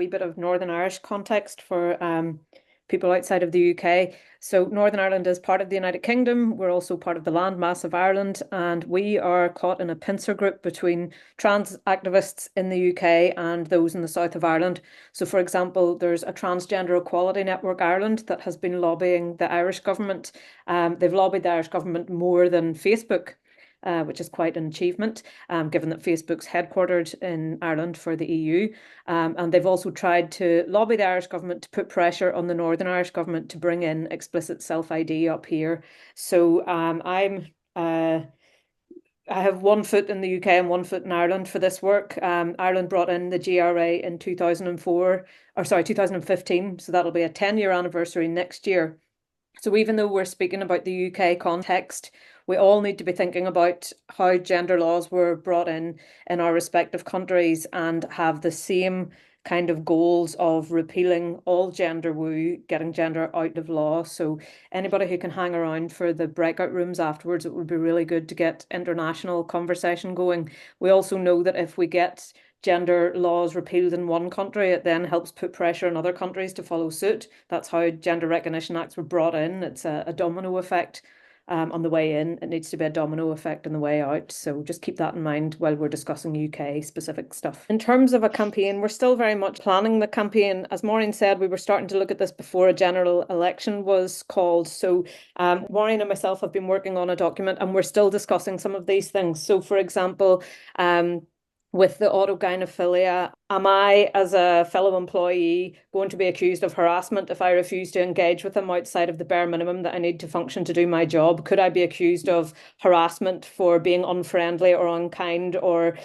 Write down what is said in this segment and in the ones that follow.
wee bit of Northern Irish context for people outside of the UK. So Northern Ireland is part of the United Kingdom. We're also part of the landmass of Ireland, and we are caught in a pincer group between trans activists in the UK and those in the south of Ireland. So, for example, there's a Transgender Equality Network Ireland that has been lobbying the Irish government. They've lobbied the Irish government more than Facebook, which is quite an achievement, given that Facebook's headquartered in Ireland for the EU. And they've also tried to lobby the Irish government to put pressure on the Northern Irish government to bring in explicit self-ID up here. So I have one foot in the UK and one foot in Ireland for this work. Ireland brought in the GRA in 2004, or sorry, 2015. So that'll be a 10-year anniversary next year. So even though we're speaking about the UK context, we all need to be thinking about how gender laws were brought in our respective countries and have the same kind of goals of repealing all gender woo, getting gender out of law. So anybody who can hang around for the breakout rooms afterwards, it would be really good to get international conversation going. We also know that if we get gender laws repealed in one country, it then helps put pressure on other countries to follow suit. That's how gender recognition acts were brought in. It's a domino effect on the way in. It needs to be a domino effect on the way out. So just keep that in mind while we're discussing UK specific stuff. In terms of a campaign, we're still very much planning the campaign. As Maureen said, we were starting to look at this before a general election was called. So Maureen and myself have been working on a document and we're still discussing some of these things. So for example, with the autogynephilia, am I, as a fellow employee, going to be accused of harassment if I refuse to engage with them outside of the bare minimum that I need to function to do my job? Could I be accused of harassment for being unfriendly or unkind? Or,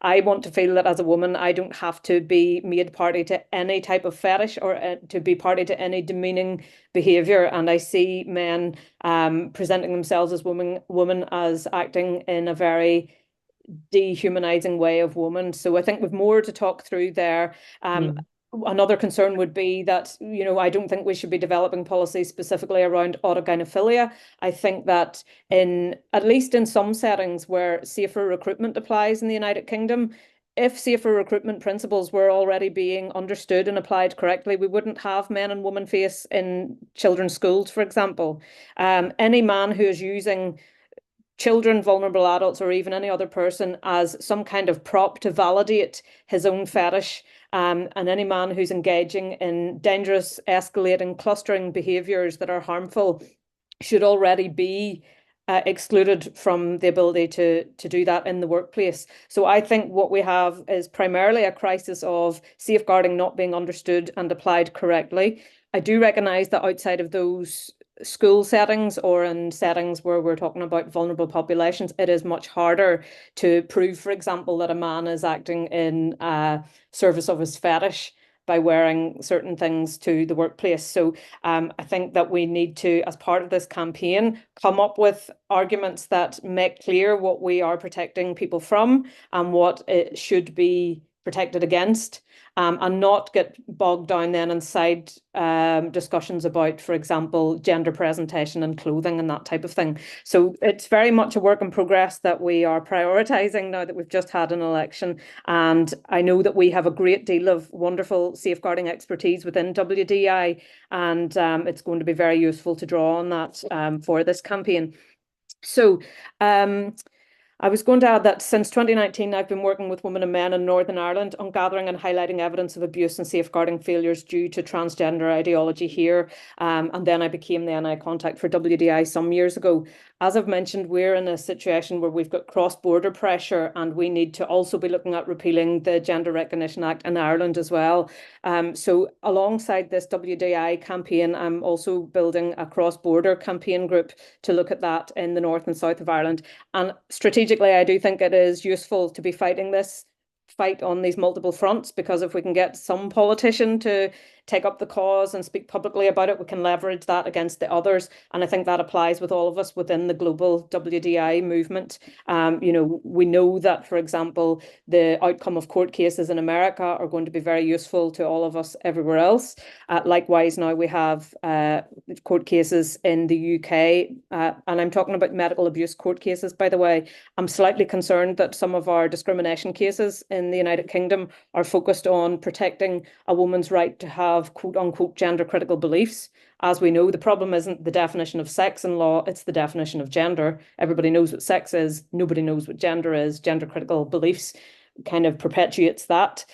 I want to feel that as a woman, I don't have to be made party to any type of fetish or to be party to any demeaning behavior. And I see men presenting themselves as women as acting in a very dehumanizing way of women. So I think we've more to talk through there. Another concern would be that, I don't think we should be developing policies specifically around autogynephilia. I think that at least in some settings where safer recruitment applies in the United Kingdom, if safer recruitment principles were already being understood and applied correctly, we wouldn't have men and women face in children's schools, for example. Any man who is using children, vulnerable adults, or even any other person as some kind of prop to validate his own fetish. And any man who's engaging in dangerous, escalating, clustering behaviours that are harmful should already be excluded from the ability to do that in the workplace. So I think what we have is primarily a crisis of safeguarding not being understood and applied correctly. I do recognise that outside of those school settings or in settings where we're talking about vulnerable populations, it is much harder to prove, for example, that a man is acting in service of his fetish by wearing certain things to the workplace. So I think that we need to, as part of this campaign, come up with arguments that make clear what we are protecting people from and what it should be protected against, and not get bogged down then in side discussions about, for example, gender presentation and clothing and that type of thing. So it's very much a work in progress that we are prioritising now that we've just had an election. And I know that we have a great deal of wonderful safeguarding expertise within WDI, and it's going to be very useful to draw on that for this campaign. So I was going to add that since 2019, I've been working with women and men in Northern Ireland on gathering and highlighting evidence of abuse and safeguarding failures due to transgender ideology here. And then I became the NI contact for WDI some years ago. As I've mentioned, we're in a situation where we've got cross-border pressure and we need to also be looking at repealing the Gender Recognition Act in Ireland as well. So alongside this WDI campaign, I'm also building a cross-border campaign group to look at that in the north and south of Ireland. And strategically, I do think it is useful to be fighting this fight on these multiple fronts, because if we can get some politician to take up the cause and speak publicly about it, we can leverage that against the others. And I think that applies with all of us within the global WDI movement. We know that, for example, the outcome of court cases in America are going to be very useful to all of us everywhere else. Likewise, now we have court cases in the UK, and I'm talking about medical abuse court cases, by the way. I'm slightly concerned that some of our discrimination cases in the United Kingdom are focused on protecting a woman's right to have quote unquote gender critical beliefs. As we know, the problem isn't the definition of sex in law, it's the definition of gender. Everybody knows what sex is, nobody knows what gender is. Gender critical beliefs kind of perpetuates that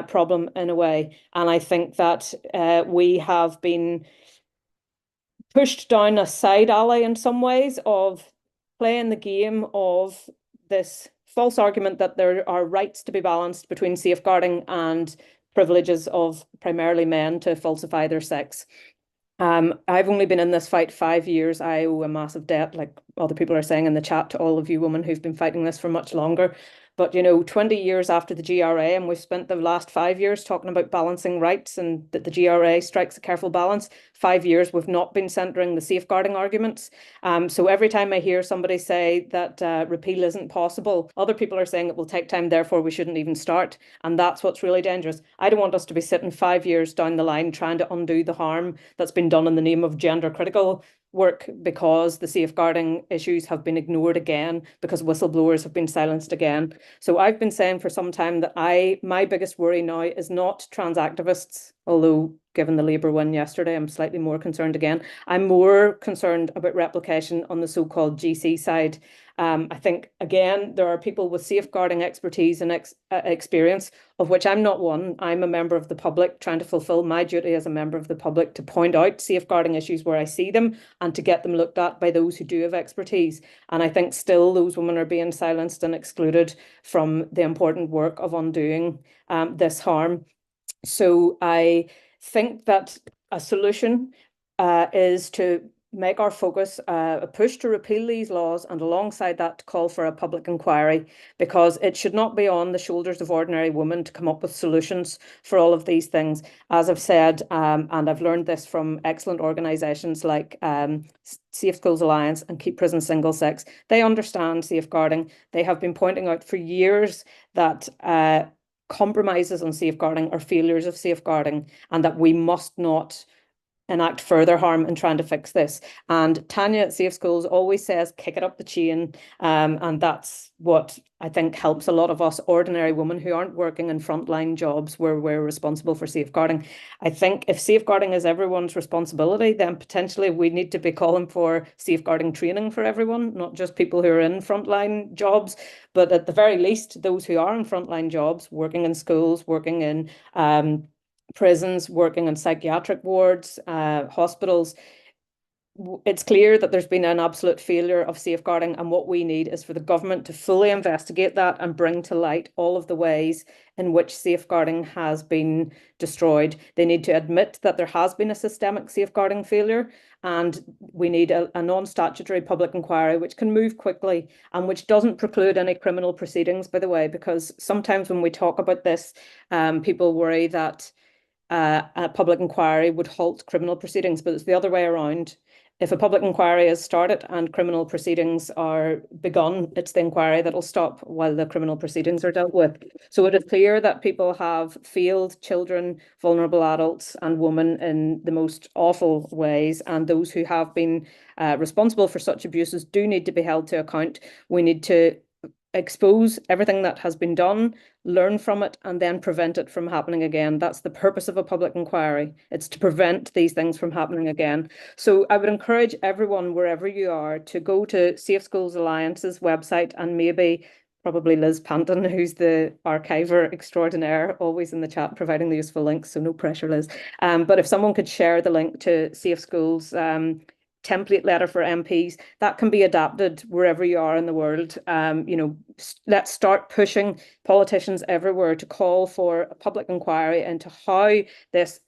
problem in a way. And I think that we have been pushed down a side alley in some ways of playing the game of this false argument that there are rights to be balanced between safeguarding and privileges of primarily men to falsify their sex. I've only been in this fight 5 years. I owe a massive debt, like other people are saying in the chat, to all of you women who've been fighting this for much longer. But, 20 years after the GRA, and we've spent the last 5 years talking about balancing rights and that the GRA strikes a careful balance. 5 years, we've not been centering the safeguarding arguments. So every time I hear somebody say that repeal isn't possible, other people are saying it will take time, therefore we shouldn't even start. And that's what's really dangerous. I don't want us to be sitting 5 years down the line trying to undo the harm that's been done in the name of gender critical work because the safeguarding issues have been ignored again, because whistleblowers have been silenced again. So I've been saying for some time that my biggest worry now is not trans activists, although given the Labour win yesterday, I'm slightly more concerned again. I'm more concerned about replication on the so-called GC side. I think, again, there are people with safeguarding expertise and experience, of which I'm not one. I'm a member of the public, trying to fulfil my duty as a member of the public to point out safeguarding issues where I see them and to get them looked at by those who do have expertise. And I think still those women are being silenced and excluded from the important work of undoing this harm. So I think that a solution is to make our focus a push to repeal these laws, and alongside that to call for a public inquiry, because it should not be on the shoulders of ordinary women to come up with solutions for all of these things. As I've said, and I've learned this from excellent organisations like Safe Schools Alliance and Keep Prison Single Sex, they understand safeguarding. They have been pointing out for years that compromises on safeguarding are failures of safeguarding, and that we must not enact further harm in trying to fix this. And Tanya at Safe Schools always says, kick it up the chain. And that's what I think helps a lot of us ordinary women who aren't working in frontline jobs where we're responsible for safeguarding. I think if safeguarding is everyone's responsibility, then potentially we need to be calling for safeguarding training for everyone, not just people who are in frontline jobs, but at the very least, those who are in frontline jobs, working in schools, working in prisons, working in psychiatric wards, hospitals. It's clear that there's been an absolute failure of safeguarding, and what we need is for the government to fully investigate that and bring to light all of the ways in which safeguarding has been destroyed. They need to admit that there has been a systemic safeguarding failure, and we need a non-statutory public inquiry which can move quickly and which doesn't preclude any criminal proceedings, by the way, because sometimes when we talk about this, people worry that a public inquiry would halt criminal proceedings, but it's the other way around. If a public inquiry is started and criminal proceedings are begun, it's the inquiry that'll stop while the criminal proceedings are dealt with. So it is clear that people have failed children, vulnerable adults and women in the most awful ways, and those who have been responsible for such abuses do need to be held to account. We need to expose everything that has been done, learn from it, and then prevent it from happening again. That's the purpose of a public inquiry. It's to prevent these things from happening again. So I would encourage everyone, wherever you are, to go to Safe Schools Alliance's website, and maybe probably Liz Panton, who's the archiver extraordinaire, always in the chat providing the useful links, so no pressure, Liz. But if someone could share the link to Safe Schools template letter for MPs, that can be adapted wherever you are in the world. Let's start pushing politicians everywhere to call for a public inquiry into how this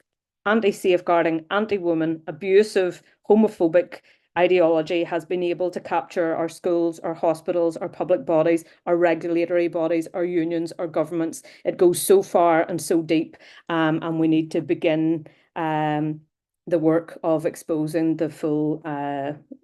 anti-safeguarding, anti-woman, abusive, homophobic ideology has been able to capture our schools, our hospitals, our public bodies, our regulatory bodies, our unions, our governments. It goes so far and so deep, and we need to begin the work of exposing the full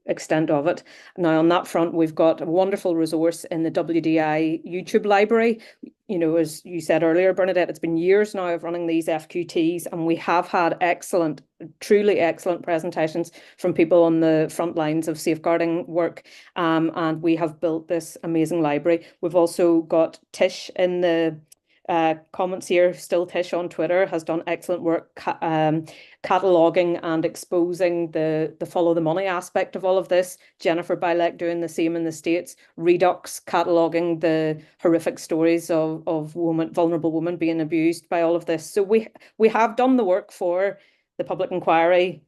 extent of it. Now, on that front, we've got a wonderful resource in the WDI YouTube library. As you said earlier, Bernadette, it's been years now of running these FQTs, and we have had excellent, truly excellent presentations from people on the front lines of safeguarding work, and we have built this amazing library. We've also got Tish in the comments here. Still Tish on Twitter has done excellent work cataloging and exposing the follow the money aspect of all of this. Jennifer Bilek doing the same in the States. Redux cataloging the horrific stories of vulnerable women being abused by all of this. So we have done the work for the public inquiry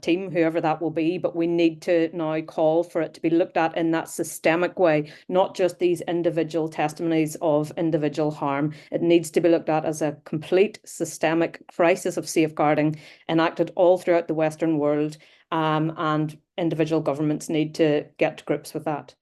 team, whoever that will be, but we need to now call for it to be looked at in that systemic way, not just these individual testimonies of individual harm. It needs to be looked at as a complete systemic crisis of safeguarding enacted all throughout the Western world, and individual governments need to get to grips with that.